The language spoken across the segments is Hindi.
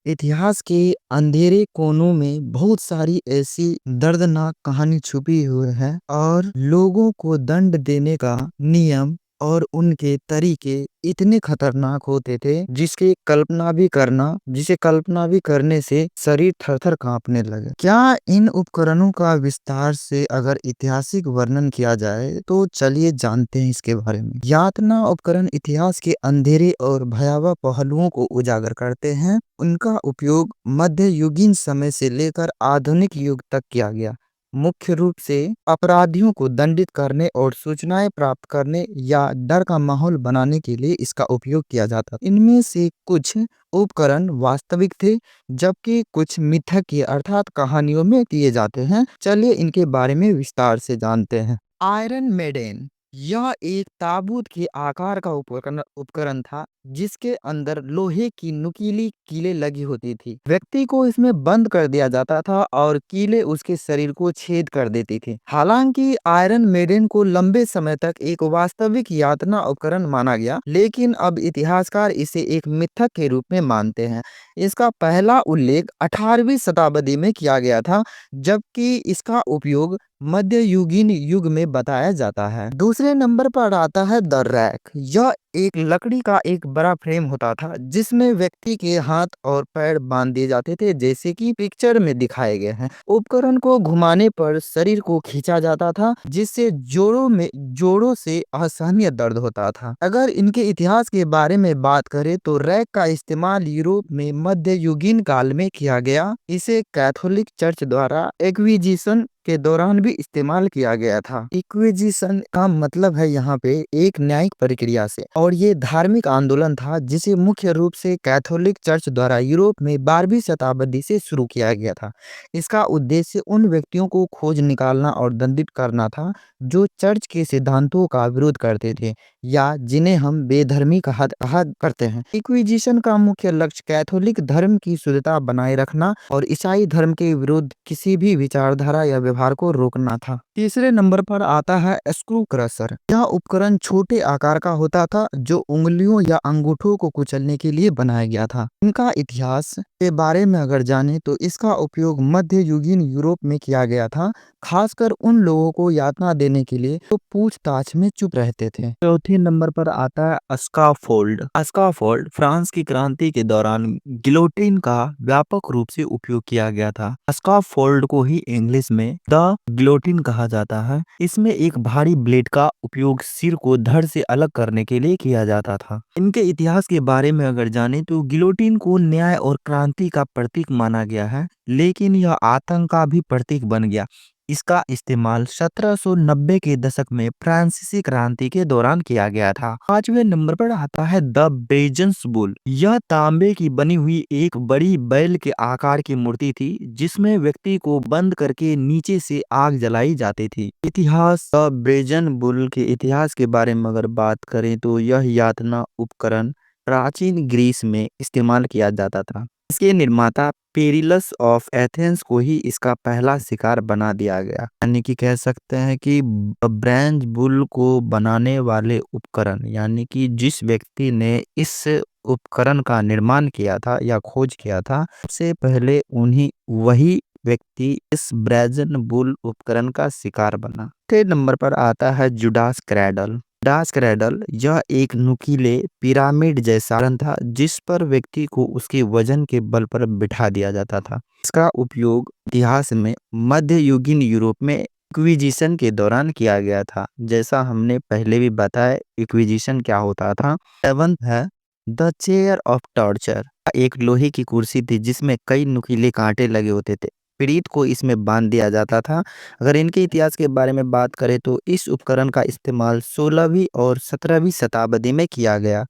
इतिहास के अंधेरे कोनों में बहुत सारी ऐसी दर्दनाक कहानी छुपी हुई है और लोगों को दंड देने का नियम और उनके तरीके इतने खतरनाक होते थे जिसे कल्पना भी करने से शरीर थर-थर कांपने लगे। क्या इन उपकरणों का विस्तार से अगर ऐतिहासिक वर्णन किया जाए तो चलिए जानते हैं इसके बारे में। यातना उपकरण इतिहास के अंधेरे और भयावह पहलुओं को उजागर करते हैं। उनका उपयोग मध्ययुगीन समय से लेकर आधुनिक युग तक किया गया, मुख्य रूप से अपराधियों को दंडित करने और सूचनाएं प्राप्त करने या डर का माहौल बनाने के लिए इसका उपयोग किया जाता। इनमें से कुछ उपकरण वास्तविक थे, जबकि कुछ मिथकीय अर्थात कहानियों में किए जाते हैं। चलिए इनके बारे में विस्तार से जानते हैं। आयरन मेडेन यह एक ताबूत के आकार का उपकरण था, जिसके अंदर लोहे की नुकीली कीलें लगी होती थी। व्यक्ति को इसमें बंद कर दिया जाता था और कीलें उसके शरीर को छेद कर देती थी। हालांकि आयरन मेडेन को लंबे समय तक एक वास्तविक यातना उपकरण माना गया, लेकिन अब इतिहासकार इसे एक मिथक के रूप में मानते हैं। इसका पहला उल्लेख 18वीं शताब्दी में किया गया था, जबकि इसका उपयोग मध्ययुगीन युग में बताया जाता है। दूसरे नंबर पर आता है द रैक। यह एक लकड़ी का एक बड़ा फ्रेम होता था, जिसमें व्यक्ति के हाथ और पैर बांध दिए जाते थे, जैसे कि पिक्चर में दिखाए गए हैं। उपकरण को घुमाने पर शरीर को खींचा जाता था, जिससे जोड़ों से असहनीय दर्द होता था। अगर इनके इतिहास के बारे में बात करें तो रैक का इस्तेमाल यूरोप में मध्ययुगीन काल में किया गया। इसे कैथोलिक चर्च द्वारा एक्विजिशन के दौरान भी इस्तेमाल किया गया था। इक्विजिशन का मतलब है यहाँ पे एक न्यायिक प्रक्रिया से, और ये धार्मिक आंदोलन था जिसे मुख्य रूप से कैथोलिक चर्च द्वारा यूरोप में 12वीं शताब्दी से शुरू किया गया था। इसका उद्देश्य उन व्यक्तियों को खोज निकालना और दंडित करना था जो चर्च के सिद्धांतों का विरोध करते थे या जिन्हें हम बेधर्मी कहा कहा करते हैं। इक्विजिशन का मुख्य लक्ष्य कैथोलिक धर्म की शुद्धता बनाए रखना और ईसाई धर्म के विरुद्ध किसी भी विचारधारा या व्यवहार को रोकना था। तीसरे नंबर पर आता है स्क्रू क्रशर। यह उपकरण छोटे आकार का होता था, जो उंगलियों या अंगूठों को कुचलने के लिए बनाया गया था। इनका इतिहास के बारे में अगर जाने तो इसका उपयोग मध्ययुगीन यूरोप में किया गया था, खासकर उन लोगों को यातना देने के लिए जो पूछताछ में चुप रहते थे। चौथे नंबर पर आता है स्काफोल्ड। स्काफोल्ड फ्रांस की क्रांति के दौरान गिलोटिन का व्यापक रूप से उपयोग किया गया था। स्काफोल्ड को ही इंग्लिश में द गिलोटिन कहा जाता है। इसमें एक भारी ब्लेड का उपयोग सिर को धड़ से अलग करने के लिए किया जाता था। इनके इतिहास के बारे में अगर जाने तो गिलोटिन को न्याय और क्रांति का प्रतीक माना गया है, लेकिन यह आतंक का भी प्रतीक बन गया। इसका इस्तेमाल 1790 के दशक में फ्रांसीसी क्रांति के दौरान किया गया था। पांचवें नंबर पर आता है द बेजन्स बुल। यह तांबे की बनी हुई एक बड़ी बैल के आकार की मूर्ति थी, जिसमें व्यक्ति को बंद करके नीचे से आग जलाई जाती थी। इतिहास द ब्रेजन बुल के इतिहास के बारे में अगर बात करें तो यह यातना उपकरण प्राचीन ग्रीस में इस्तेमाल किया जाता था। इसके निर्माता पेरिलस ऑफ एथेंस को ही इसका पहला शिकार बना दिया गया। यानी कि कह सकते हैं कि ब्रैंज बुल को बनाने वाले उपकरण, यानी कि जिस व्यक्ति ने इस उपकरण का निर्माण किया था या खोज किया था, सबसे पहले वही व्यक्ति इस ब्रेजन बुल उपकरण का शिकार बना। छठे नंबर पर आता है जुडास क्रैडल। जुडास क्रैडल यह एक नुकीले पिरामिड जैसा उपकरण था, जिस पर व्यक्ति को उसके वजन के बल पर बिठा दिया जाता था। इसका उपयोग इतिहास में मध्ययुगीन यूरोप में इक्विजिशन के दौरान किया गया था। जैसा हमने पहले भी बताया इक्विजिशन क्या होता था। सेवंथ है द चेयर ऑफ टॉर्चर। एक लोहे की कुर्सी थी जिसमें कई नुकीले कांटे लगे होते थे। पीड़ित को इसमें बांध दिया जाता था। अगर इनके इतिहास के बारे में बात करें तो इस उपकरण का इस्तेमाल 16वीं और 17वीं शताब्दी में किया गया।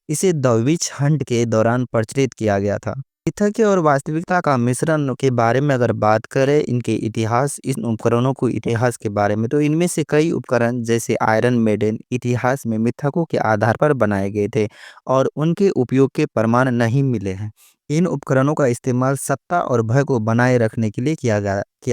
इसे द विच हंट के दौरान प्रचलित किया गया था। मिथक और वास्तविकता का मिश्रण के बारे में अगर बात करें इनके इतिहास, इन उपकरणों को इतिहास के बारे में, तो इनमें से कई उपकरण जैसे आयरन मेडेन इतिहास में मिथकों के आधार पर बनाए गए थे और उनके उपयोग के प्रमाण नहीं मिले हैं। इन उपकरणों का इस्तेमाल सत्ता और भय को बनाए रखने के लिए किया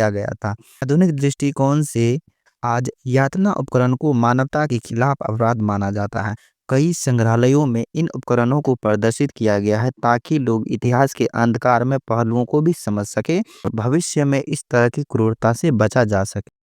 गया था। आधुनिक दृष्टिकोण से आज यातना उपकरण को मानवता के खिलाफ अपराध माना जाता है। कई संग्रहालयों में इन उपकरणों को प्रदर्शित किया गया है ताकि लोग इतिहास के अंधकार में पहलुओं को भी समझ सके और भविष्य में इस तरह की क्रूरता से बचा जा सके।